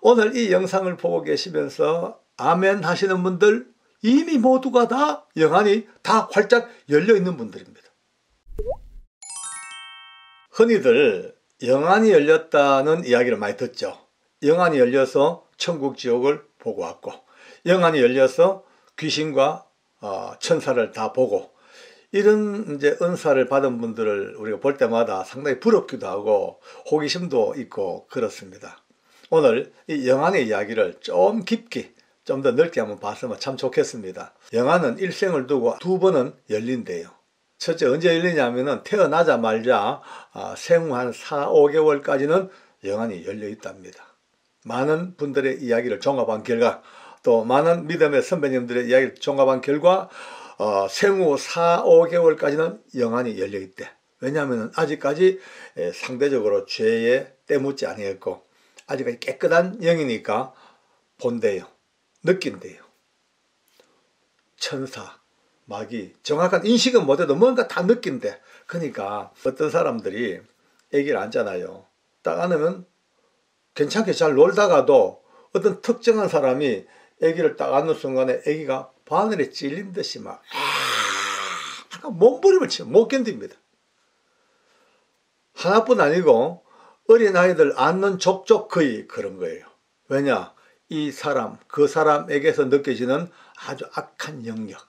오늘 이 영상을 보고 계시면서 아멘 하시는 분들 이미 모두가 다 영안이 다 활짝 열려 있는 분들입니다. 흔히들 영안이 열렸다는 이야기를 많이 듣죠. 영안이 열려서 천국 지옥을 보고 왔고, 영안이 열려서 귀신과 천사를 다 보고, 이런 이제 은사를 받은 분들을 우리가 볼 때마다 상당히 부럽기도 하고 호기심도 있고 그렇습니다. 오늘 이 영안의 이야기를 좀 깊게 좀 더 넓게 한번 봤으면 참 좋겠습니다. 영안은 일생을 두고 두 번은 열린대요. 첫째 언제 열리냐면은 태어나자마자 생후 한 4, 5개월까지는 영안이 열려 있답니다. 많은 분들의 이야기를 종합한 결과, 또 많은 믿음의 선배님들의 이야기를 종합한 결과 생후 4, 5개월까지는 영안이 열려 있대. 왜냐하면 아직까지 상대적으로 죄에 때묻지 아니했고 아직까지 깨끗한 영이니까 본대요. 느낀대요. 천사, 마귀, 정확한 인식은 못해도 뭔가 다 느낀대. 그러니까 어떤 사람들이 아기를 안잖아요. 딱 안으면 괜찮게 잘 놀다가도 어떤 특정한 사람이 아기를 딱 안는 순간에 아기가 바늘에 찔린 듯이 막 몸부림을 치고 못 견딥니다. 하나뿐 아니고 어린아이들 안는 족족 거의 그런 거예요. 왜냐? 이 사람, 그 사람에게서 느껴지는 아주 악한 영역,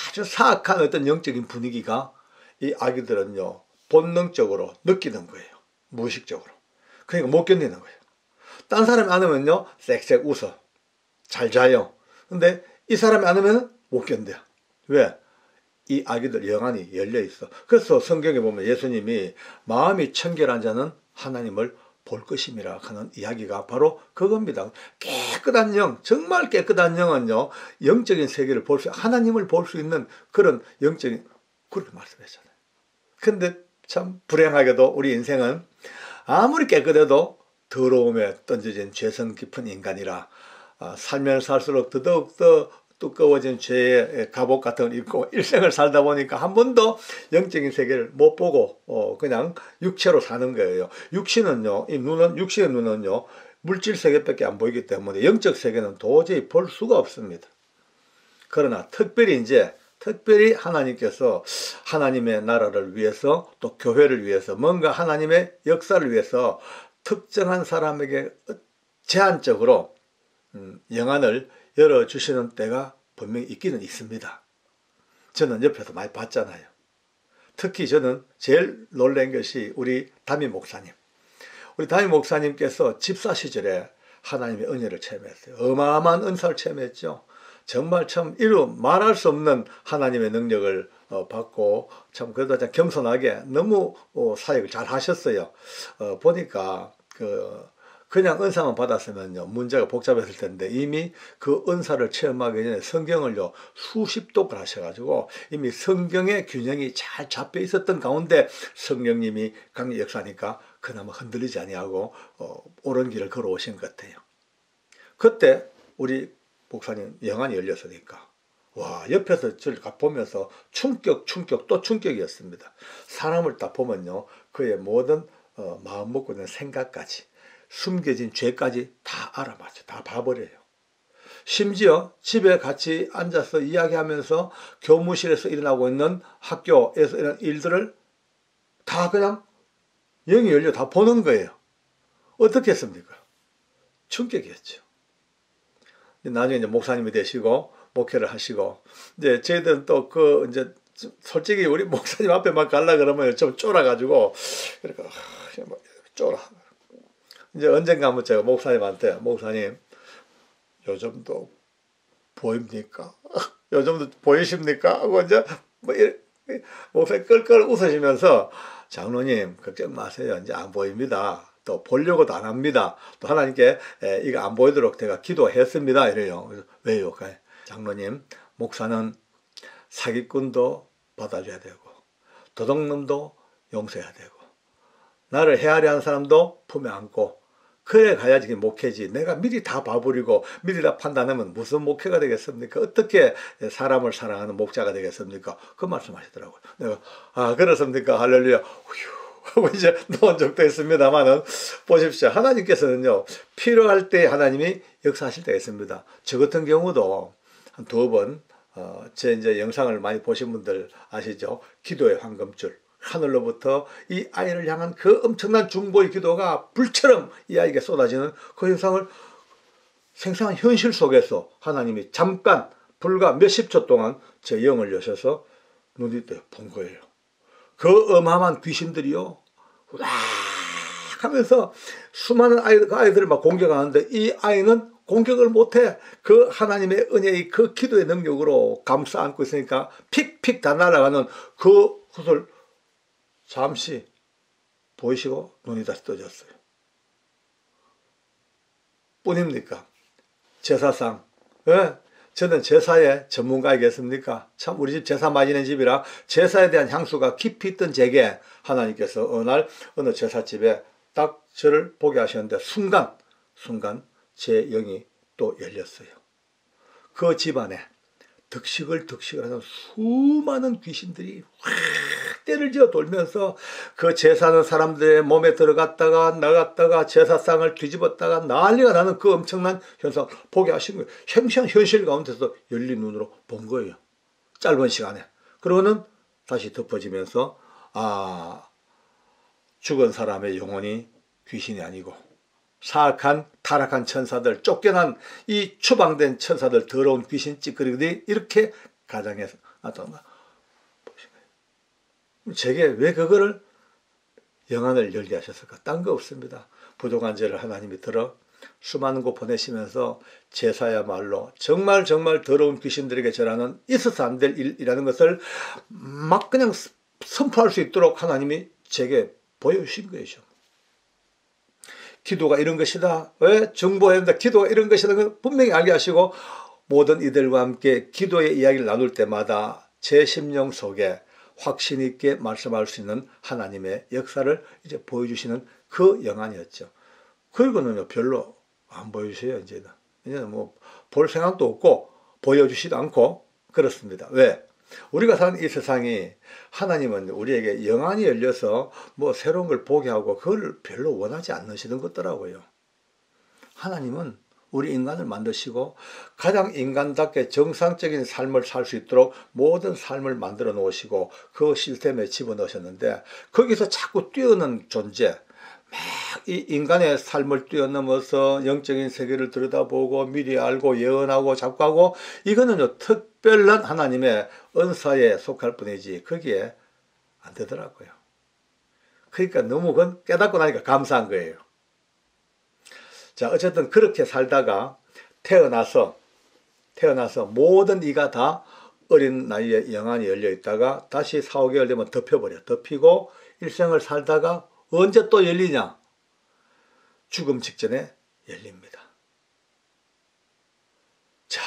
아주 사악한 어떤 영적인 분위기가 이 아기들은요 본능적으로 느끼는 거예요. 무의식적으로. 그러니까 못 견디는 거예요. 딴 사람이 안으면요 쌕쌕 웃어. 잘 자요. 근데 이 사람이 안으면 못 견뎌요. 왜? 이 아기들 영안이 열려 있어. 그래서 성경에 보면 예수님이 마음이 청결한 자는 하나님을 볼 것임이라 하는 이야기가 바로 그겁니다. 깨끗한 영, 정말 깨끗한 영은요 영적인 세계를 볼 수, 하나님을 볼 수 있는 그런 영적인, 그렇게 말씀하셨잖아요. 근데 참 불행하게도 우리 인생은 아무리 깨끗해도 더러움에 던져진 죄성 깊은 인간이라 살면 살수록 더더욱더 두꺼워진 죄의 갑옷 같은 걸 입고 일생을 살다 보니까 한 번도 영적인 세계를 못 보고 그냥 육체로 사는 거예요. 육신은요, 이 눈은, 육신의 눈은요 물질 세계밖에 안 보이기 때문에 영적 세계는 도저히 볼 수가 없습니다. 그러나 특별히 하나님께서 하나님의 나라를 위해서 또 교회를 위해서 뭔가 하나님의 역사를 위해서 특정한 사람에게 제한적으로 영안을 열어주시는 때가 분명히 있기는 있습니다. 저는 옆에서 많이 봤잖아요. 특히 저는 제일 놀란 것이 우리 담임 목사님. 우리 담임 목사님께서 집사 시절에 하나님의 은혜를 체험했어요. 어마어마한 은사를 체험했죠. 정말 참 말할 수 없는 하나님의 능력을 받고 참 그래도 참 겸손하게 너무 사역을 잘 하셨어요. 보니까 그냥 은사만 받았으면요 문제가 복잡했을 텐데 이미 그 은사를 체험하기 전에 성경을요 수십 독을 하셔가지고 이미 성경의 균형이 잘 잡혀 있었던 가운데 성령님이 강력 역사니까 그나마 흔들리지 아니하고 옳은 길을 걸어오신 것 같아요. 그때 우리 목사님 영안이 열렸으니까 와, 옆에서 저를 보면서 충격 또 충격이었습니다. 사람을 딱 보면요 그의 모든 마음 먹고 있는 생각까지 숨겨진 죄까지 다 알아맞혀, 다 봐버려요. 심지어 집에 같이 앉아서 이야기하면서 교무실에서 일어나고 있는 학교에서 이런 일들을 다 그냥 영이 열려 다 보는 거예요. 어떻게 했습니까? 충격이었죠. 나중에 이제 목사님이 되시고 목회를 하시고 이제 저희들은 또 이제 솔직히 우리 목사님 앞에 막 가려 그러면 좀 쫄아가지고 그러니까 쫄아. 이제 언젠가 한번 제가 목사님한테 목사님 요즘도 보입니까? 요즘도 보이십니까? 하고 이제 목사님 끌끌 웃으시면서 장로님 걱정 마세요. 이제 안 보입니다. 또 보려고도 안 합니다. 또 하나님께 이거 안 보이도록 제가 기도했습니다. 이래요. 그래서 왜요? 장로님 목사는 사기꾼도 받아줘야 되고 도둑놈도 용서해야 되고 나를 헤아려 하는 사람도 품에 안고 그래 가야지 목회지. 내가 미리 다 봐버리고 미리 다 판단하면 무슨 목회가 되겠습니까? 어떻게 사람을 사랑하는 목자가 되겠습니까? 그 말씀하시더라고요. 내가 그렇습니까? 할렐루야. 휴. 하고 이제 놓은 적도 있습니다만은 보십시오. 하나님께서는요, 필요할 때 하나님이 역사하실 때가 있습니다. 저 같은 경우도 한 2번, 제 이제 영상을 많이 보신 분들 아시죠? 기도의 황금줄. 하늘로부터 이 아이를 향한 그 엄청난 중보의 기도가 불처럼 이 아이에게 쏟아지는 그 현상을 생생한 현실 속에서 하나님이 잠깐 불과 몇십 초 동안 제 영을 여셔서 눈이 본 거예요. 그 어마어마한 귀신들이요, 와 하면서 수많은 아이들을 막 공격하는데 이 아이는 공격을 못해. 그 하나님의 은혜의 그 기도의 능력으로 감싸 안고 있으니까 픽픽 다 날아가는 그 것을 잠시 보이시고 눈이 다시 떠졌어요. 뿐입니까? 제사상. 예? 저는 제사의 전문가이겠습니까? 참 우리 집 제사 맞이는 집이라 제사에 대한 향수가 깊이 있던 제게 하나님께서 어느 날 어느 제사집에 딱 저를 보게 하셨는데 순간 제 영이 또 열렸어요. 그 집안에 득식을 하는 수많은 귀신들이 확 때를 지어 돌면서 그 제사하는 사람들의 몸에 들어갔다가 나갔다가 제사상을 뒤집었다가 난리가 나는 그 엄청난 현상을 보게 하신 거예요. 생생한 현실 가운데서 열린 눈으로 본 거예요. 짧은 시간에. 그러고는 다시 덮어지면서 죽은 사람의 영혼이 귀신이 아니고 사악한 타락한 천사들, 쫓겨난 이 추방된 천사들, 더러운 귀신 찌끄리들이 이렇게 가장해서 나타난다. 제게 왜 그거를 영안을 열게 하셨을까? 딴 거 없습니다. 부족한 죄를 하나님이 들어 수많은 곳 보내시면서 제사야말로 정말 더러운 귀신들에게 절하는 있어서 안 될 일이라는 것을 막 그냥 선포할 수 있도록 하나님이 제게 보여주신 것이죠. 기도가 이런 것이다. 왜? 정보해야 된다. 기도가 이런 것이다. 분명히 알게 하시고 모든 이들과 함께 기도의 이야기를 나눌 때마다 제 심령 속에 확신 있게 말씀할 수 있는 하나님의 역사를 이제 보여주시는 그 영안이었죠. 그리고는요, 별로 안 보여주세요, 이제는. 이제는 뭐, 볼 생각도 없고, 보여주지도 않고, 그렇습니다. 왜? 우리가 사는 이 세상이 하나님은 우리에게 영안이 열려서 뭐 새로운 걸 보게 하고, 그걸 별로 원하지 않으시는 것더라고요. 하나님은 우리 인간을 만드시고 가장 인간답게 정상적인 삶을 살 수 있도록 모든 삶을 만들어 놓으시고 그 시스템에 집어넣으셨는데 거기서 자꾸 뛰어오는 존재, 막 이 인간의 삶을 뛰어넘어서 영적인 세계를 들여다보고 미리 알고 예언하고 작고하고 이거는요 특별한 하나님의 은사에 속할 뿐이지 거기에 안 되더라고요. 그러니까 너무 그건 깨닫고 나니까 감사한 거예요. 자, 어쨌든 그렇게 살다가 태어나서 모든 이가 다 어린 나이에 영안이 열려 있다가 다시 4, 5개월 되면 덮여버려. 덮이고 일생을 살다가 언제 또 열리냐? 죽음 직전에 열립니다. 자,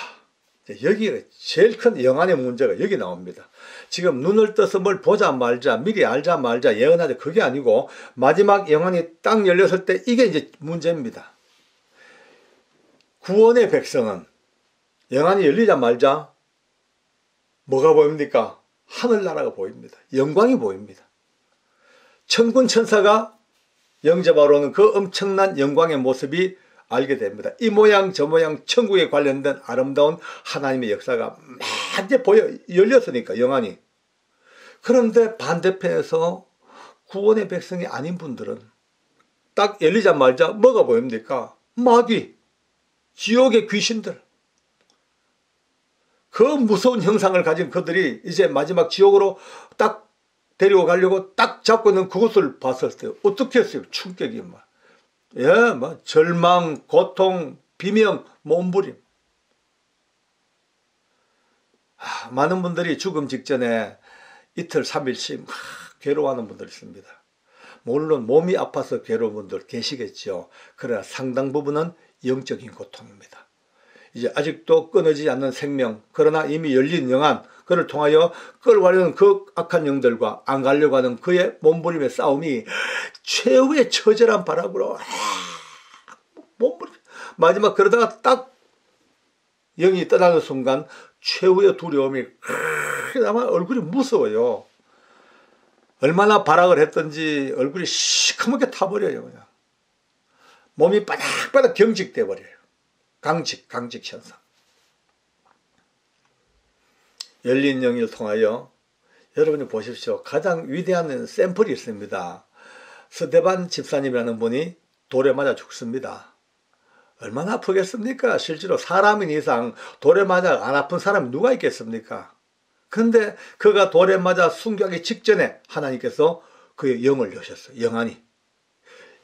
여기가 제일 큰 영안의 문제가 여기 나옵니다. 지금 눈을 떠서 뭘 보자 말자, 미리 알자 말자, 예언하자 그게 아니고 마지막 영안이 딱 열렸을 때 이게 이제 문제입니다. 구원의 백성은 영안이 열리자 말자 뭐가 보입니까? 하늘나라가 보입니다. 영광이 보입니다. 천군 천사가 영접하러 오는 그 엄청난 영광의 모습이 알게 됩니다. 이 모양 저 모양 천국에 관련된 아름다운 하나님의 역사가 막 이제 열렸으니까 영안이. 그런데 반대편에서 구원의 백성이 아닌 분들은 딱 열리자마자 뭐가 보입니까? 마귀, 지옥의 귀신들. 그 무서운 형상을 가진 그들이 이제 마지막 지옥으로 딱 데리고 가려고 딱 잡고 있는 그것을 봤을 때 어떻게 했어요? 충격이 막. 예, 막 절망, 고통, 비명, 몸부림. 많은 분들이 죽음 직전에 이틀, 3일씩 괴로워하는 분들이 있습니다. 물론 몸이 아파서 괴로운 분들 계시겠죠. 그러나 상당 부분은 영적인 고통입니다. 이제 아직도 끊어지지 않는 생명, 그러나 이미 열린 영안, 그를 통하여 끌고 가려는 그 악한 영들과 안 가려고 하는 그의 몸부림의 싸움이 최후의 처절한 바람으로 몸부림. 마지막 그러다가 딱 영이 떠나는 순간 최후의 두려움이 아마 얼굴이 무서워요. 얼마나 발악을 했던지 얼굴이 시커멓게 타버려요. 그냥 몸이 바닥바닥 경직돼 버려요. 강직 현상. 열린 영을 통하여 여러분이 보십시오. 가장 위대한 샘플이 있습니다. 스데반 집사님이라는 분이 돌에 맞아 죽습니다. 얼마나 아프겠습니까? 실제로 사람인 이상 돌에 맞아 안 아픈 사람이 누가 있겠습니까? 근데 그가 돌에 맞아 순교하기 직전에 하나님께서 그의 영을 여셨어요. 영안이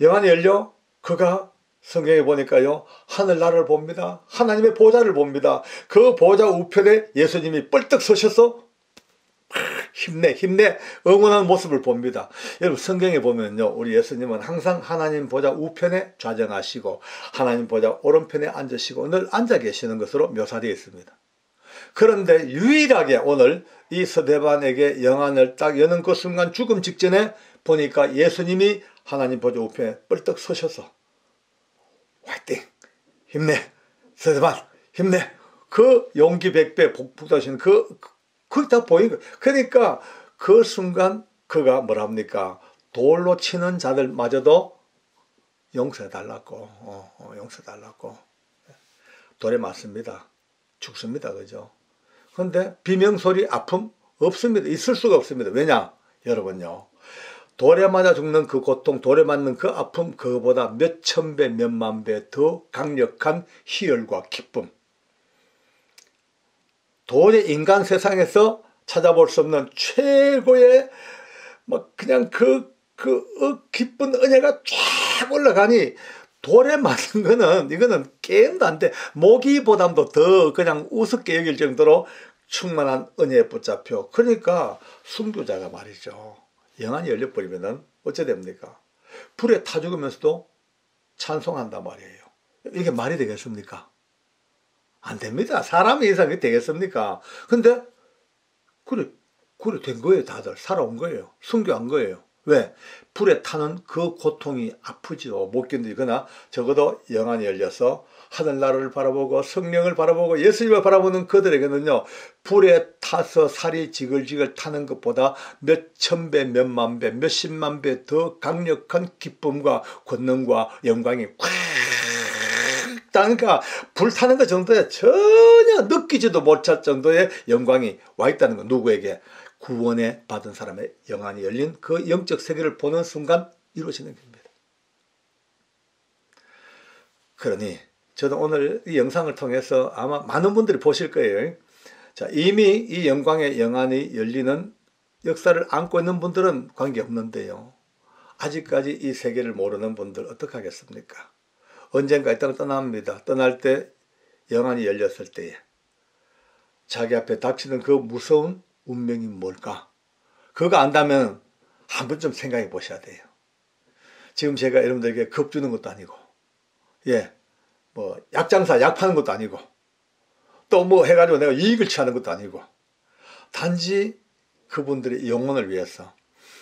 열려 그가 성경에 보니까요, 하늘나라를 봅니다. 하나님의 보좌를 봅니다. 그 보좌 우편에 예수님이 뻘떡 서셔서 힘내 응원하는 모습을 봅니다. 여러분 성경에 보면요, 우리 예수님은 항상 하나님 보좌 우편에 좌정하시고 하나님 보좌 오른편에 앉으시고 늘 앉아 계시는 것으로 묘사되어 있습니다. 그런데 유일하게 오늘 이 스데반에게 영안을 딱 여는 그 순간 죽음 직전에 보니까 예수님이 하나님 보좌 우편에 뻘떡 서셔서 화이팅! 힘내! 스데반 힘내! 그 용기 100배 복부다시는 그게 다 보인 거예요. 그러니까 그 순간 그가 뭐랍니까? 돌로 치는 자들마저도 용서해달라고, 용서해달라고. 돌에 맞습니다. 죽습니다. 그죠? 그런데 비명소리, 아픔 없습니다. 있을 수가 없습니다. 왜냐? 여러분요. 돌에 맞아 죽는 그 고통, 돌에 맞는 그 아픔, 그거보다 몇 천 배, 몇만 배 더 강력한 희열과 기쁨. 도저히 인간 세상에서 찾아볼 수 없는 최고의 그냥 기쁜 은혜가 쫙 올라가니 돌에 맞는 거는 이거는 게임도 안 돼. 모기보담도 더 그냥 우습게 여길 정도로 충만한 은혜에 붙잡혀. 그러니까 순교자가 말이죠. 영안이 열려버리면은 어째 됩니까? 불에 타 죽으면서도 찬송한단 말이에요. 이게 말이 되겠습니까? 안 됩니다. 사람의 이상이 되겠습니까? 근데 그래 된 거예요. 다들 살아온 거예요. 순교한 거예요. 왜? 불에 타는 그 고통이 아프죠. 못 견디거나 적어도 영안이 열려서 하늘나라를 바라보고 성령을 바라보고 예수님을 바라보는 그들에게는요, 불에 타서 살이 지글지글 타는 것보다 몇 천 배, 몇만 배, 몇십만 배 더 강력한 기쁨과 권능과 영광이 콱 그러니까 불타는 것 정도에 전혀 느끼지도 못할 정도의 영광이 와 있다는 거. 누구에게? 구원에 받은 사람의 영안이 열린 그 영적 세계를 보는 순간 이루어지는 겁니다. 그러니 저도 오늘 이 영상을 통해서 아마 많은 분들이 보실 거예요. 자, 이미 이 영광의 영안이 열리는 역사를 안고 있는 분들은 관계없는데요. 아직까지 이 세계를 모르는 분들 어떡하겠습니까? 언젠가 이 땅을 떠납니다. 떠날 때 영안이 열렸을 때에 자기 앞에 닥치는 그 무서운 운명이 뭘까? 그거 안다면 한 번쯤 생각해 보셔야 돼요. 지금 제가 여러분들에게 겁 주는 것도 아니고, 약장사 약 파는 것도 아니고, 또 해가지고 내가 이익을 취하는 것도 아니고, 단지 그분들의 영혼을 위해서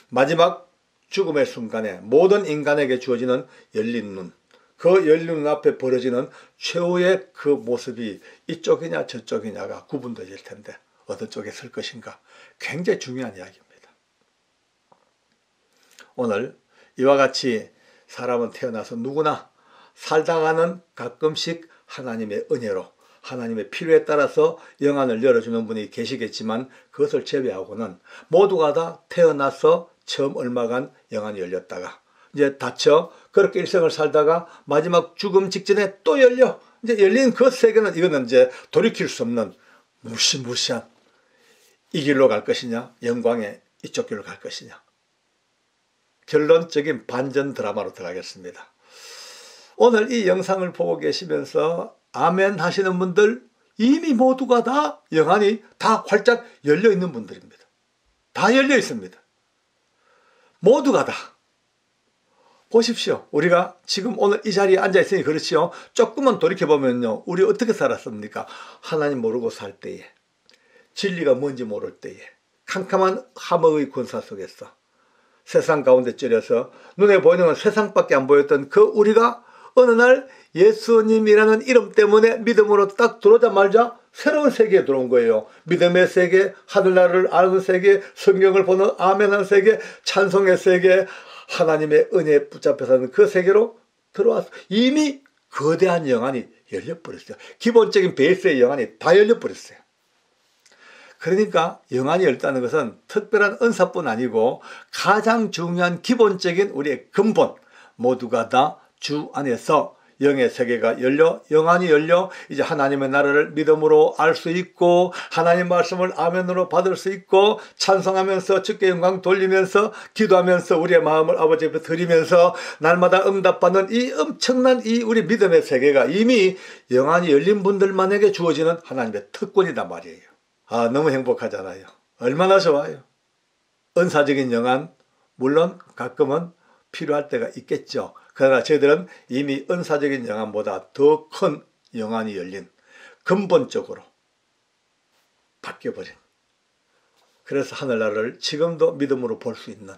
마지막 죽음의 순간에 모든 인간에게 주어지는 열린 눈, 그 열린 눈 앞에 벌어지는 최후의 그 모습이 이쪽이냐 저쪽이냐가 구분되질 텐데 어떤 쪽에 설 것인가, 굉장히 중요한 이야기입니다. 오늘 이와 같이 사람은 태어나서 누구나 살다가는 가끔씩 하나님의 은혜로 하나님의 필요에 따라서 영안을 열어주는 분이 계시겠지만 그것을 제외하고는 모두가 다 태어나서 처음 얼마간 영안이 열렸다가 이제 다쳐 그렇게 일생을 살다가 마지막 죽음 직전에 또 열려. 이제 열린 그 세계는 이거는 이제 돌이킬 수 없는 무시무시한 이 길로 갈 것이냐, 영광의 이쪽 길로 갈 것이냐. 결론적인 반전 드라마로 들어가겠습니다. 오늘 이 영상을 보고 계시면서 아멘 하시는 분들 이미 모두가 다 영안이 다 활짝 열려 있는 분들입니다. 다 열려 있습니다. 모두가 다. 보십시오. 우리가 지금 오늘 이 자리에 앉아 있으니 그렇지요. 조금만 돌이켜보면요. 우리 어떻게 살았습니까? 하나님 모르고 살 때에, 진리가 뭔지 모를 때에, 캄캄한 함흥의 군사 속에서 세상 가운데 찌려서 눈에 보이는 건 세상밖에 안 보였던 그 우리가 어느 날 예수님이라는 이름 때문에 믿음으로 딱 들어오자마자 새로운 세계에 들어온 거예요. 믿음의 세계, 하늘나라를 아는 세계, 성경을 보는 아멘하는 세계, 찬송의 세계, 하나님의 은혜에 붙잡혀 사는 그 세계로 들어왔어. 이미 거대한 영안이 열려버렸어요. 기본적인 베이스의 영안이 다 열려버렸어요. 그러니까 영안이 열다는 것은 특별한 은사뿐 아니고 가장 중요한 기본적인 우리의 근본, 모두가 다 주 안에서 영의 세계가 열려, 영안이 열려 이제 하나님의 나라를 믿음으로 알 수 있고 하나님 말씀을 아멘으로 받을 수 있고 찬송하면서 주께 영광 돌리면서 기도하면서 우리의 마음을 아버지 앞에 드리면서 날마다 응답받는 이 엄청난 이 우리 믿음의 세계가 이미 영안이 열린 분들만에게 주어지는 하나님의 특권이단 말이에요. 아, 너무 행복하잖아요. 얼마나 좋아요. 은사적인 영안, 물론 가끔은 필요할 때가 있겠죠. 그러나 저희들은 이미 은사적인 영안보다 더 큰 영안이 열린 근본적으로 바뀌어버린, 그래서 하늘나라를 지금도 믿음으로 볼 수 있는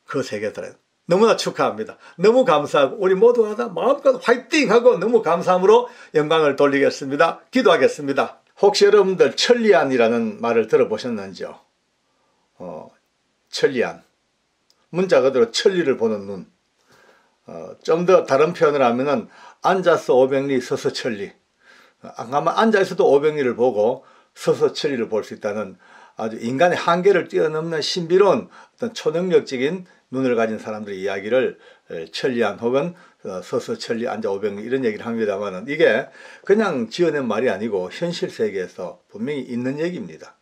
그 세계들은 너무나 축하합니다. 너무 감사하고 우리 모두가 다 마음껏 화이팅하고 너무 감사함으로 영광을 돌리겠습니다. 기도하겠습니다. 혹시 여러분들 천리안이라는 말을 들어보셨는지요? 천리안, 문자 그대로 천리를 보는 눈. 좀 더 다른 표현을 하면은 앉아서 오백리 서서 천리, 가만 앉아있어도 오백리를 보고 서서 천리를 볼 수 있다는 아주 인간의 한계를 뛰어넘는 신비로운 어떤 초능력적인 눈을 가진 사람들의 이야기를 천리안 혹은 서서 천리 앉아 오백리 이런 얘기를 합니다만, 이게 그냥 지어낸 말이 아니고 현실 세계에서 분명히 있는 얘기입니다.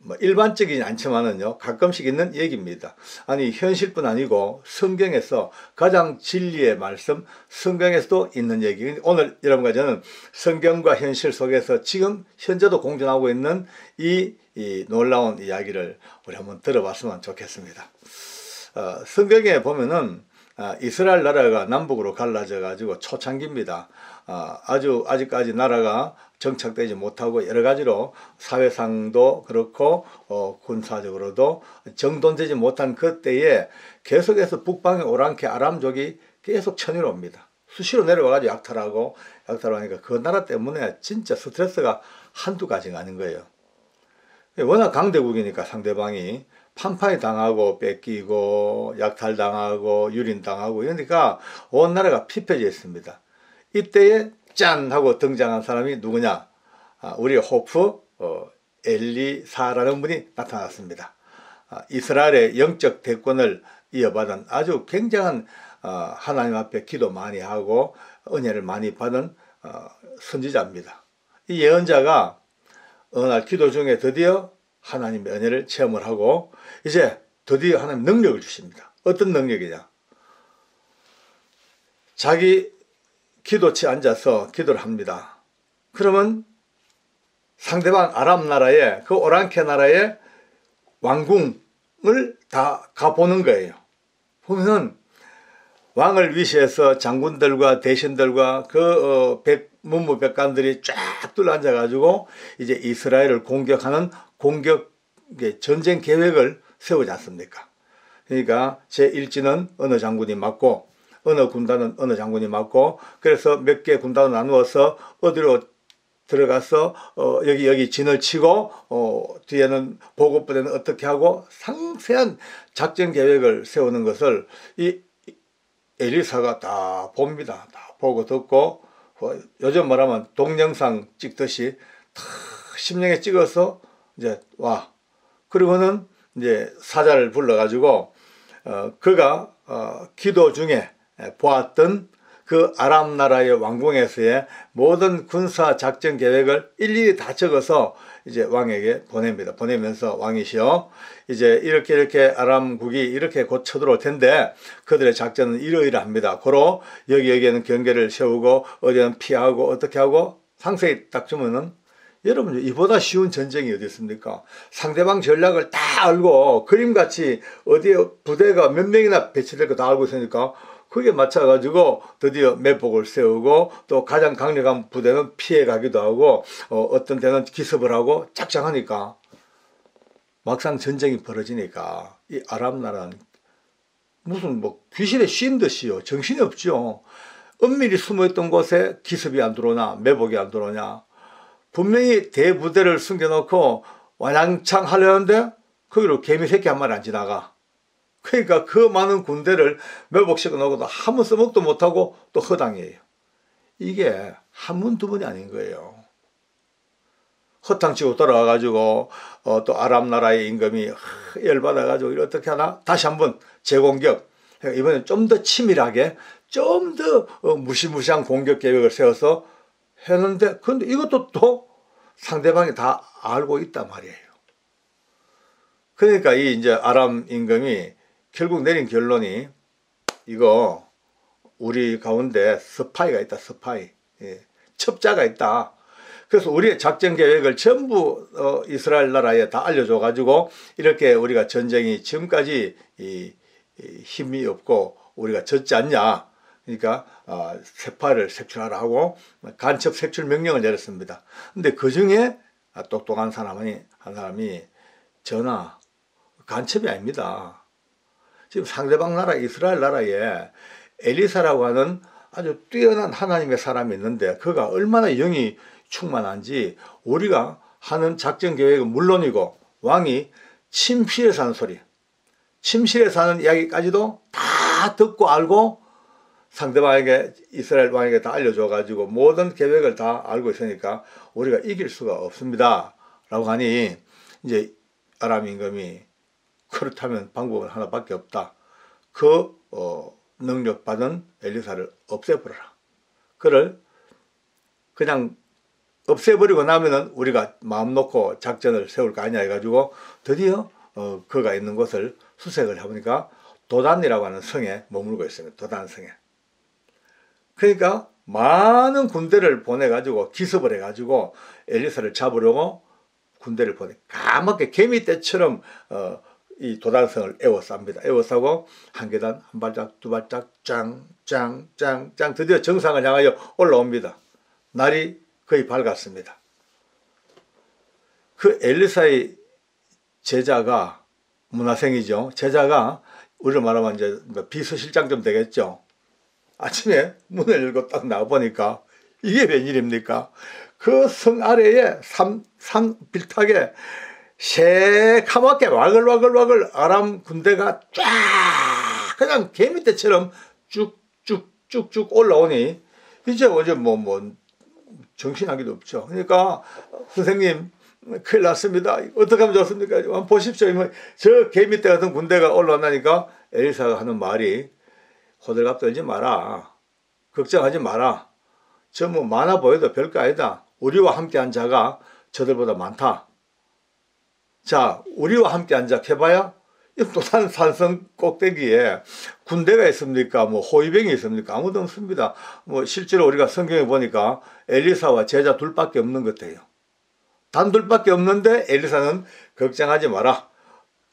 뭐 일반적이지 않지만은요, 가끔씩 있는 얘기입니다. 아니, 현실뿐 아니고 성경에서 가장 진리의 말씀, 성경에서도 있는 얘기. 오늘 여러분과 저는 성경과 현실 속에서 지금 현재도 공존하고 있는 이 놀라운 이야기를 우리 한번 들어봤으면 좋겠습니다. 성경에 보면은 이스라엘 나라가 남북으로 갈라져 가지고 초창기입니다. 아직까지 나라가 정착되지 못하고 여러 가지로 사회상도 그렇고 군사적으로도 정돈되지 못한 그때에 계속해서 북방의 오랑캐 아람족이 계속 천위로 옵니다. 수시로 내려와가지고 약탈하고 하니까 그 나라 때문에 진짜 스트레스가 한두 가지가 아닌 거예요. 워낙 강대국이니까 상대방이 판판이 당하고 뺏기고 약탈당하고 유린당하고 이러니까 온 나라가 피폐해져 있습니다. 이때에 짠 하고 등장한 사람이 누구냐? 우리 호프 엘리사라는 분이 나타났습니다. 이스라엘의 영적 대권을 이어받은 아주 굉장한 하나님 앞에 기도 많이 하고 은혜를 많이 받은 선지자입니다. 이 예언자가 어느 날 기도 중에 드디어 하나님의 은혜를 체험을 하고 이제 드디어 하나님 능력을 주십니다. 어떤 능력이냐? 자기 기도치에 앉아서 기도를 합니다. 그러면 상대방 아람 나라의 그 오랑캐 나라의 왕궁을 다 가보는 거예요. 보면은 왕을 위시해서 장군들과 대신들과 그 문무백관들이 쫙 둘러앉아 가지고 이제 이스라엘을 공격하는 전쟁 계획을 세우지 않습니까? 그러니까 제1지는 어느 장군이 맡고 어느 군단은 어느 장군이 맡고, 그래서 몇 개 군단을 나누어서 어디로 들어가서 여기 진을 치고 뒤에는 보급부대는 어떻게 하고 상세한 작전 계획을 세우는 것을 이 엘리사가 다 봅니다. 다 보고 듣고 요즘 말하면 동영상 찍듯이 다 심령에 찍어서 이제 와. 그리고는 이제 사자를 불러가지고 그가 기도 중에 보았던 그 아람 나라의 왕궁에서의 모든 군사 작전 계획을 일일이 다 적어서 이제 왕에게 보냅니다. 보내면서 왕이시여, 이제 이렇게 아람국이 이렇게 곧 쳐들어올 텐데 그들의 작전은 이러이러합니다. 고로 여기에는 경계를 세우고 어디는 피하고 어떻게 하고 상세히 딱 주면은, 여러분 이보다 쉬운 전쟁이 어디 있습니까? 상대방 전략을 다 알고 그림같이 어디에 부대가 몇 명이나 배치될 거 다 알고 있으니까 그게 맞춰가지고 드디어 매복을 세우고 또 가장 강력한 부대는 피해가기도 하고 어떤 때는 기습을 하고 작정하니까 막상 전쟁이 벌어지니까 이 아랍 나라는 무슨 뭐 귀신에 씌인 듯이요. 정신이 없죠. 은밀히 숨어있던 곳에 기습이 안 들어오나 매복이 안 들어오냐. 분명히 대부대를 숨겨놓고 와냥창 하려는데 거기로 개미 새끼 한 마리 안 지나가. 그러니까 그 많은 군대를 매복시켜 놓고도 아무 써먹도 못하고 또 허당이에요. 이게 한 번 두 번이 아닌 거예요. 허탕치고 돌아와가지고 또 아랍 나라의 임금이 열받아가지고 이걸 어떻게 하나 다시 한번 재공격. 이번엔 좀 더 치밀하게 좀 더 무시무시한 공격 계획을 세워서 했는데, 근데 이것도 또 상대방이 다 알고 있단 말이에요. 그러니까 이 이제 아람 임금이 결국 내린 결론이, 이거 우리 가운데 스파이가 있다, 스파이. 예, 첩자가 있다. 그래서 우리의 작전 계획을 전부 이스라엘 나라에 다 알려줘 가지고 이렇게 우리가 전쟁이 지금까지 힘이 없고 우리가 졌지 않냐. 그러니까 세파를 색출하라 하고 간첩 색출 명령을 내렸습니다. 근데 그 중에 똑똑한 한 사람이 전하, 간첩이 아닙니다. 지금 상대방 나라 이스라엘 나라에 엘리사라고 하는 아주 뛰어난 하나님의 사람이 있는데 그가 얼마나 영이 충만한지 우리가 하는 작전 계획은 물론이고 왕이 침실에 사는 소리, 침실에 사는 이야기까지도 다 듣고 알고 상대방에게, 이스라엘 왕에게 다 알려줘 가지고 모든 계획을 다 알고 있으니까 우리가 이길 수가 없습니다 라고 하니, 이제 아람 임금이 그렇다면 방법은 하나밖에 없다. 그 능력받은 엘리사를 없애버려라. 그를 그냥 없애버리고 나면은 우리가 마음 놓고 작전을 세울 거 아니야 해가지고 드디어 그가 있는 곳을 수색을 해보니까 도단이라고 하는 성에 머물고 있습니다. 도단성에. 그러니까 많은 군대를 보내가지고 기습을 해가지고 엘리사를 잡으려고 군대를 보내, 까맣게 개미떼처럼 이 도단성을 에워쌉니다. 에워싸고 한 계단, 한 발짝, 두 발짝, 짱 드디어 정상을 향하여 올라옵니다. 날이 거의 밝았습니다. 그 엘리사의 제자가, 문화생이죠. 제자가 우리로 말하면 이제 비서실장 좀 되겠죠. 아침에 문을 열고 딱 나와보니까 이게 웬일입니까? 그 성 아래에 산 빌탁에 새카맣게 와글와글 아람 군대가 쫙 그냥 개미떼처럼 쭉쭉 올라오니 이제 어제 뭐 정신하기도 없죠. 그러니까 선생님 큰일 났습니다. 어떻게 하면 좋습니까? 한번 보십시오. 저 개미떼 같은 군대가 올라온다니까 엘리사가 하는 말이, 호들갑 떨지 마라. 걱정하지 마라. 저 뭐 많아 보여도 별거 아니다. 우리와 함께한 자가 저들보다 많다. 자, 우리와 함께한 자 해봐야 도단 산성 꼭대기에 군대가 있습니까? 뭐 호위병이 있습니까? 아무도 없습니다. 뭐 실제로 우리가 성경에 보니까 엘리사와 제자 둘밖에 없는 것 같아요. 단 둘밖에 없는데 엘리사는 걱정하지 마라.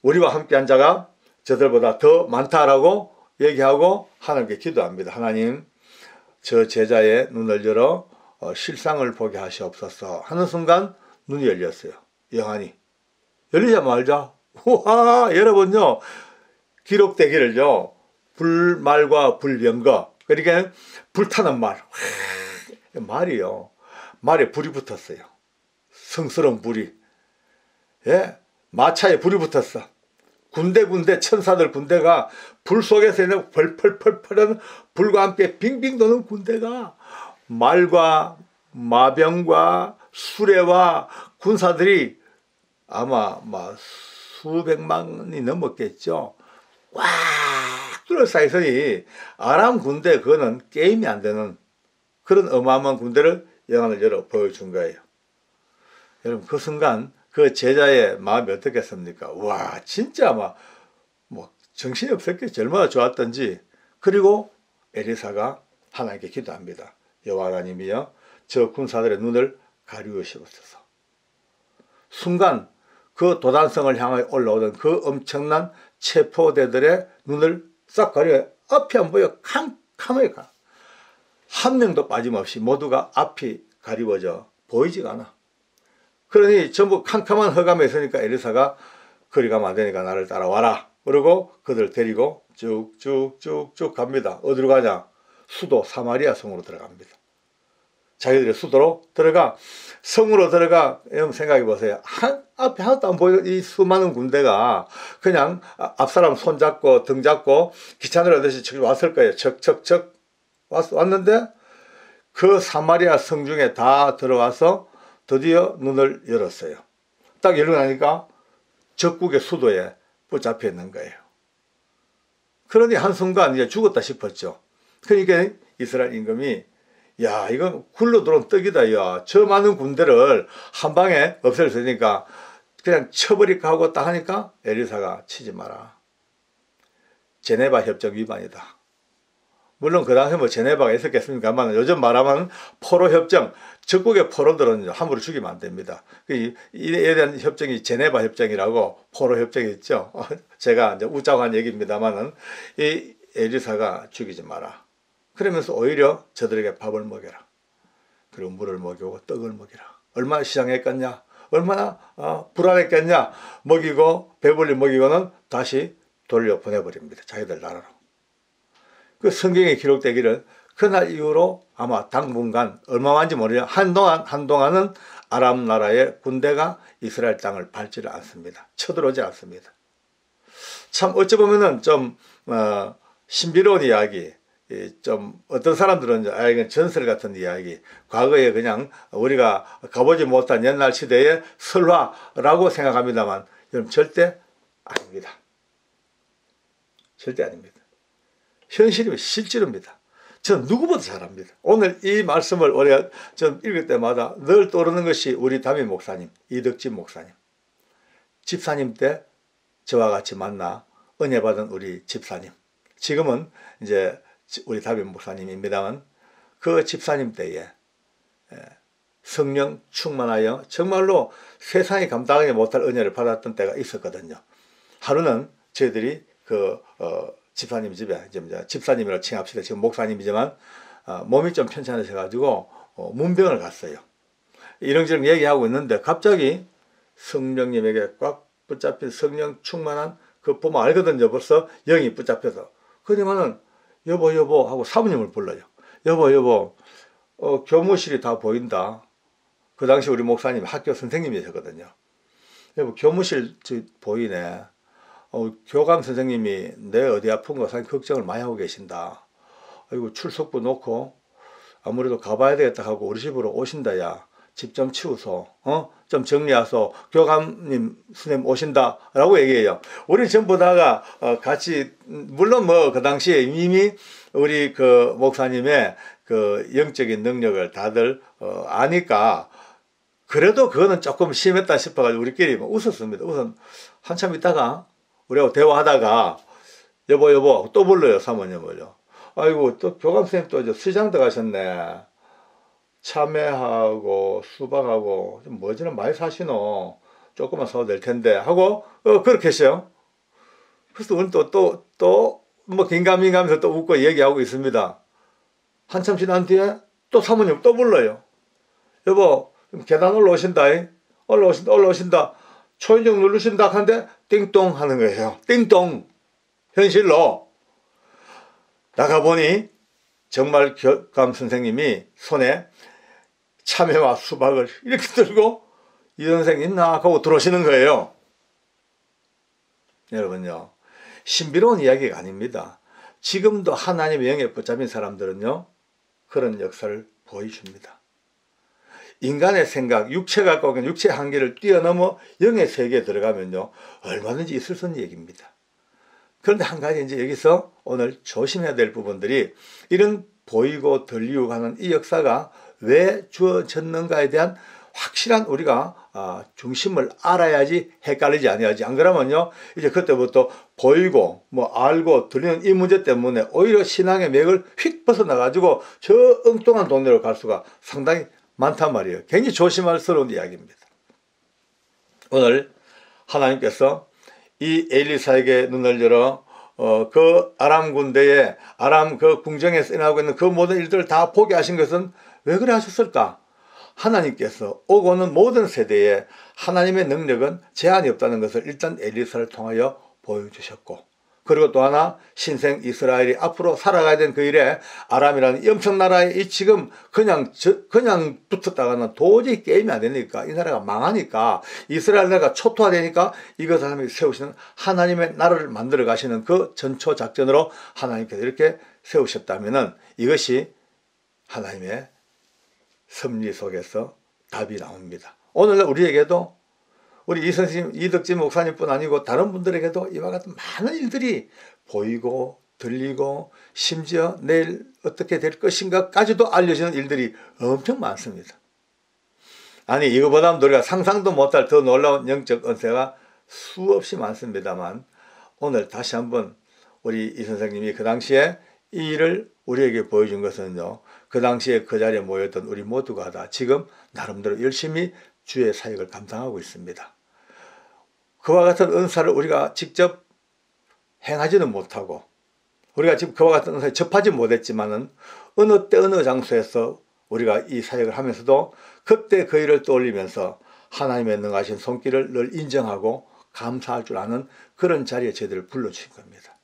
우리와 함께한 자가 저들보다 더 많다라고 얘기하고 하나님께 기도합니다. 하나님, 저 제자의 눈을 열어 실상을 보게 하시옵소서 하는 순간 눈이 열렸어요. 영안이. 열리자마자 우와, 여러분요, 기록되기를요, 불말과 불병거, 그러니까 불타는 말, 말이요, 말에 불이 붙었어요. 성스러운 불이. 예, 마차에 불이 붙었어. 군데 천사들 군대가 불 속에서 있는 펄펄펄펄한 불과 함께 빙빙 도는 군대가 말과 마병과 수레와 군사들이 아마 수백만이 넘었겠죠. 꽉 둘러싸이서니 아람 군대, 그거는 게임이 안 되는 그런 어마어마한 군대를 영안을 열어 보여준 거예요. 여러분, 그 순간 그 제자의 마음이 어떻겠습니까? 와, 진짜 뭐 정신이 없었겠지. 얼마나 좋았던지. 그리고 엘리사가 하나님께 기도합니다. 여호와 하나님이여, 저 군사들의 눈을 가리우시옵소서. 순간 그 도단성을 향해 올라오던 그 엄청난 체포대들의 눈을 싹 가려, 앞이 안 보여. 캄캄하게 가. 한 명도 빠짐없이 모두가 앞이 가리워져 보이지가 않아. 그러니 전부 캄캄한 흑암에 있으니까 엘리사가 거리 가면 안 되니까 나를 따라와라. 그러고 그들 데리고 쭉쭉쭉쭉 갑니다. 어디로 가냐? 수도 사마리아 성으로 들어갑니다. 자기들의 수도로 들어가, 성으로 들어가. 여러분 생각해 보세요. 앞에 하나도 안 보이는 이 수많은 군대가 그냥 앞사람 손잡고 등 잡고 기차 내려듯이 저기 왔을 거예요. 척척척 왔는데 그 사마리아 성 중에 다 들어와서 드디어 눈을 열었어요. 딱 열고 나니까 적국의 수도에 붙잡혀 있는 거예요. 그러니 한순간 이제 죽었다 싶었죠. 그러니까 이스라엘 임금이 야, 이건 굴러 들어온 떡이다. 야, 저 많은 군대를 한 방에 없앨 수 있으니까 그냥 쳐버릴까 하고 딱 하니까 엘리사가 치지 마라. 제네바 협정 위반이다. 물론 그 당시에 뭐 제네바가 있었겠습니까만 요즘 말하면 포로 협정, 적국의 포로들은 함부로 죽이면 안 됩니다. 이에 대한 협정이 제네바 협정이라고 포로 협정이 있죠. 제가 이제 웃자고 한 얘기입니다만은 이 엘리사가 죽이지 마라. 그러면서 오히려 저들에게 밥을 먹여라. 그리고 물을 먹이고 떡을 먹이라. 얼마나 시장했겠냐? 얼마나 불안했겠냐? 먹이고 배불리 먹이고는 다시 돌려보내버립니다. 자기들 나라로. 그 성경에 기록되기를 그날 이후로 아마 당분간 얼마만지 모르냐 한동안은 아람 나라의 군대가 이스라엘 땅을 밟지를 않습니다. 쳐들어오지 않습니다. 참 어찌 보면은 좀 신비로운 이야기, 좀 어떤 사람들은 이건 전설 같은 이야기, 과거에 그냥 우리가 가보지 못한 옛날 시대의 설화라고 생각합니다만 여러분 절대 아닙니다. 절대 아닙니다. 현실이면 실제로입니다. 저는 누구보다 잘 압니다. 오늘 이 말씀을 우리가 좀 읽을 때마다 늘 떠오르는 것이 우리 담임 목사님, 이덕진 목사님. 집사님 때 저와 같이 만나 은혜 받은 우리 집사님. 지금은 이제 우리 담임 목사님입니다만 그 집사님 때에 성령 충만하여 정말로 세상이 감당하지 못할 은혜를 받았던 때가 있었거든요. 하루는 저희들이 집사님 집에, 집사님이라고 칭합시다. 지금 목사님이지만 몸이 좀 편찮으셔가지고 문병을 갔어요. 이런저런 얘기하고 있는데 갑자기 성령님에게 꽉 붙잡힌 성령 충만한 그 보면 알거든요. 벌써 영이 붙잡혀서. 그러면은 여보 하고 사모님을 불러요. 여보 교무실이 다 보인다. 그 당시 우리 목사님 학교 선생님이셨거든요. 여보 교무실 보이네. 교감 선생님이 내 어디 아픈 거 사실 걱정을 많이 하고 계신다. 아이고 출석부 놓고 아무래도 가봐야 되겠다 하고 우리 집으로 오신다. 야 집 좀 치우소. 좀 정리하소. 교감님 선생님 오신다 라고 얘기해요. 우리 전부 다가 같이 물론 뭐 그 당시에 이미 우리 그 목사님의 그 영적인 능력을 다들 아니까 그래도 그거는 조금 심했다 싶어가지고 우리끼리 웃었습니다. 우선 한참 있다가 우리하고 대화하다가 여보 또 불러요. 사모님을요. 아이고 또 교감선생님 또 이제 수장도 가셨네. 참외하고 수박하고 좀 뭐지는 많이 사시노. 조금만 사도 될 텐데 하고 그렇게 했어요. 그래서 우리는 또 뭐 긴가민가하면서 또 웃고 얘기하고 있습니다. 한참 지난 뒤에 또 사모님 또 불러요. 여보 계단 올라오신다. 올라오신다. 초인종 누르신다 하는데 띵동 하는 거예요. 띵동. 현실로. 나가보니 정말 교감 선생님이 손에 참외와 수박을 이렇게 들고 이 선생님 있나 하고 들어오시는 거예요. 여러분요. 신비로운 이야기가 아닙니다. 지금도 하나님의 영에 붙잡힌 사람들은요. 그런 역사를 보여줍니다. 인간의 생각, 육체가 갖고 있는 육체의 한계를 뛰어넘어 영의 세계에 들어가면요. 얼마든지 있을 수 있는 얘기입니다. 그런데 한 가지 이제 여기서 오늘 조심해야 될 부분들이 이런 보이고 들리고 하는 이 역사가 왜 주어졌는가에 대한 확실한 우리가 중심을 알아야지 헷갈리지 아니하지. 안 그러면요. 이제 그때부터 보이고 뭐 알고 들리는 이 문제 때문에 오히려 신앙의 맥을 휙 벗어나가지고 저 엉뚱한 동네로 갈 수가 상당히 많단 말이에요. 굉장히 조심할스러운 이야기입니다. 오늘 하나님께서 이 엘리사에게 눈을 열어 그 아람 군대에 아람 그 궁정에서 일어나고 있는 그 모든 일들을 다 보게 하신 것은 왜 그래 하셨을까? 하나님께서 오고는 모든 세대에 하나님의 능력은 제한이 없다는 것을 일단 엘리사를 통하여 보여주셨고 그리고 또 하나 신생 이스라엘이 앞으로 살아가야 되는 그 일에 아람이라는 엄청 나라에 이 지금 그냥 붙었다가는 도저히 게임이 안 되니까 이 나라가 망하니까 이스라엘 나라가 초토화되니까 이것을 하나님이 세우시는 하나님의 나라를 만들어 가시는 그 전초 작전으로 하나님께서 이렇게 세우셨다면은 이것이 하나님의 섭리 속에서 답이 나옵니다. 오늘날 우리에게도 우리 이덕진 목사님뿐 아니고 다른 분들에게도 이와 같은 많은 일들이 보이고 들리고 심지어 내일 어떻게 될 것인가까지도 알려지는 일들이 엄청 많습니다. 아니 이거보다 우리가 상상도 못할 더 놀라운 영적 은혜가 수없이 많습니다만 오늘 다시 한번 우리 이 선생님이 그 당시에 이 일을 우리에게 보여준 것은요. 그 당시에 그 자리에 모였던 우리 모두가 다 지금 나름대로 열심히 주의 사역을 감당하고 있습니다. 그와 같은 은사를 우리가 직접 행하지는 못하고 우리가 지금 그와 같은 은사에 접하지 못했지만은 어느 때 어느 장소에서 우리가 이 사역을 하면서도 그때 그 일을 떠올리면서 하나님의 능하신 손길을 늘 인정하고 감사할 줄 아는 그런 자리에 저희들을 불러주신 겁니다.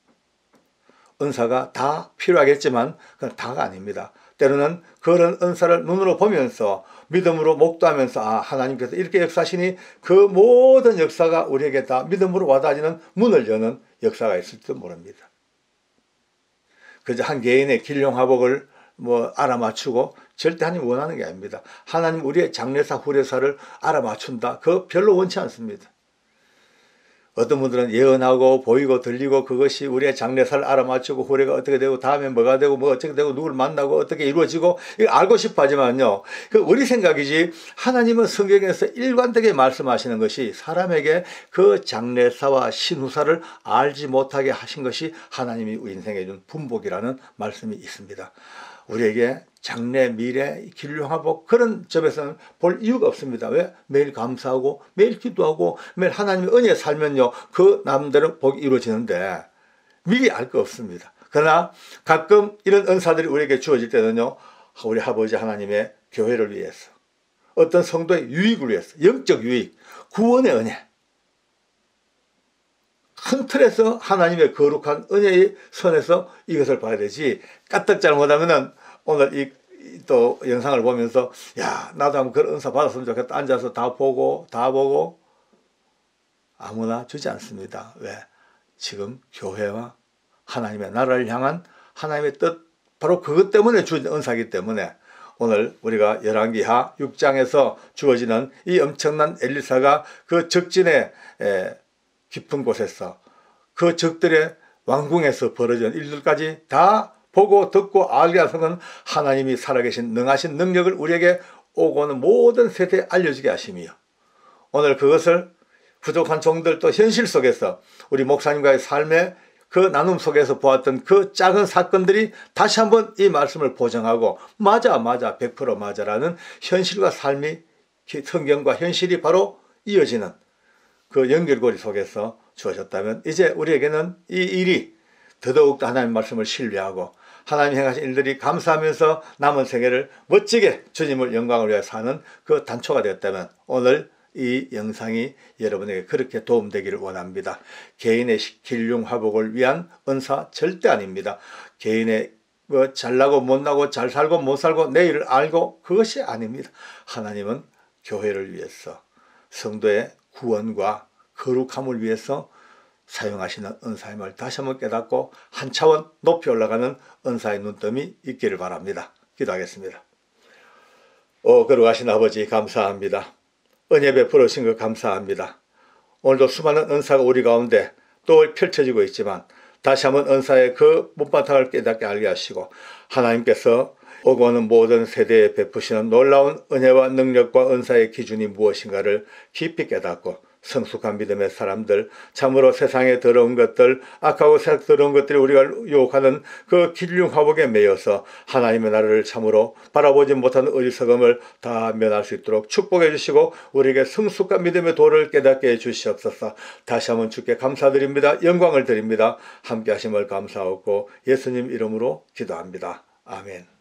은사가 다 필요하겠지만 그건 다가 아닙니다. 때로는 그런 은사를 눈으로 보면서 믿음으로 목도하면서 아 하나님께서 이렇게 역사하시니 그 모든 역사가 우리에게 다 믿음으로 와닿아지는 문을 여는 역사가 있을지도 모릅니다. 그저 한 개인의 길룡화복을 알아맞추고 절대 하나님 원하는 게 아닙니다. 하나님 우리의 장래사 후래사를 알아맞춘다. 그거 별로 원치 않습니다. 어떤 분들은 예언하고 보이고 들리고 그것이 우리의 장래사를 알아맞추고 후래가 어떻게 되고 다음에 뭐가 되고 뭐 어떻게 되고 누구를 만나고 어떻게 이루어지고 이거 알고 싶어 하지만요. 그 우리 생각이지 하나님은 성경에서 일관되게 말씀하시는 것이 사람에게 그 장래사와 신후사를 알지 못하게 하신 것이 하나님이 우리 인생에 준 분복이라는 말씀이 있습니다. 우리에게 장래, 미래, 길룡화복 그런 점에서는 볼 이유가 없습니다. 왜? 매일 감사하고 매일 기도하고 매일 하나님의 은혜에 살면요. 그 나름대로 복이 이루어지는데 미리 알 거 없습니다. 그러나 가끔 이런 은사들이 우리에게 주어질 때는요. 우리 아버지 하나님의 교회를 위해서 어떤 성도의 유익을 위해서 영적 유익, 구원의 은혜 큰 틀에서 하나님의 거룩한 은혜의 선에서 이것을 봐야 되지 까딱 잘못하면은 오늘 또 영상을 보면서 야 나도 한번 그런 은사 받았으면 좋겠다 앉아서 다 보고 아무나 주지 않습니다. 왜? 지금 교회와 하나님의 나라를 향한 하나님의 뜻 바로 그것 때문에 주어진 은사이기 때문에 오늘 우리가 열왕기하 6장에서 주어지는 이 엄청난 엘리사가 그 적진의 깊은 곳에서 그 적들의 왕궁에서 벌어진 일들까지 다 보고 듣고 알게 하서는 하나님이 살아계신 능하신 능력을 우리에게 오고 오는 모든 세대에 알려주게 하시며 오늘 그것을 부족한 종들 또 현실 속에서 우리 목사님과의 삶의 그 나눔 속에서 보았던 그 작은 사건들이 다시 한번 이 말씀을 보정하고 맞아 100% 맞아라는 현실과 삶이 성경과 현실이 바로 이어지는 그 연결고리 속에서 주어졌다면 이제 우리에게는 이 일이 더더욱 하나님의 말씀을 신뢰하고 하나님 행하신 일들이 감사하면서 남은 생애를 멋지게 주님을 영광을 위해 사는 그 단초가 되었다면 오늘 이 영상이 여러분에게 그렇게 도움되기를 원합니다. 개인의 길흉화복을 위한 은사 절대 아닙니다. 개인의 잘나고 못나고 잘 살고 못 살고 내일을 알고 그것이 아닙니다. 하나님은 교회를 위해서 성도의 구원과 거룩함을 위해서 사용하시는 은사임을 다시 한번 깨닫고 한 차원 높이 올라가는 은사의 눈뜸이 있기를 바랍니다. 기도하겠습니다. 거룩하신 아버지 감사합니다. 은혜 베풀어 주신 것 감사합니다. 오늘도 수많은 은사가 우리 가운데 또 펼쳐지고 있지만 다시 한번 은사의 그 못바탕을 깨닫게 알게 하시고 하나님께서 오고 오는 모든 세대에 베푸시는 놀라운 은혜와 능력과 은사의 기준이 무엇인가를 깊이 깨닫고 성숙한 믿음의 사람들 참으로 세상에 더러운 것들 악하고 더러운 것들이 우리가 유혹하는 그 길흉화복에 매여서 하나님의 나라를 참으로 바라보지 못하는 어리석음을 다 면할 수 있도록 축복해 주시고 우리에게 성숙한 믿음의 도를 깨닫게 해 주시옵소서. 다시 한번 주께 감사드립니다. 영광을 드립니다. 함께 하심을 감사하고 예수님 이름으로 기도합니다. 아멘.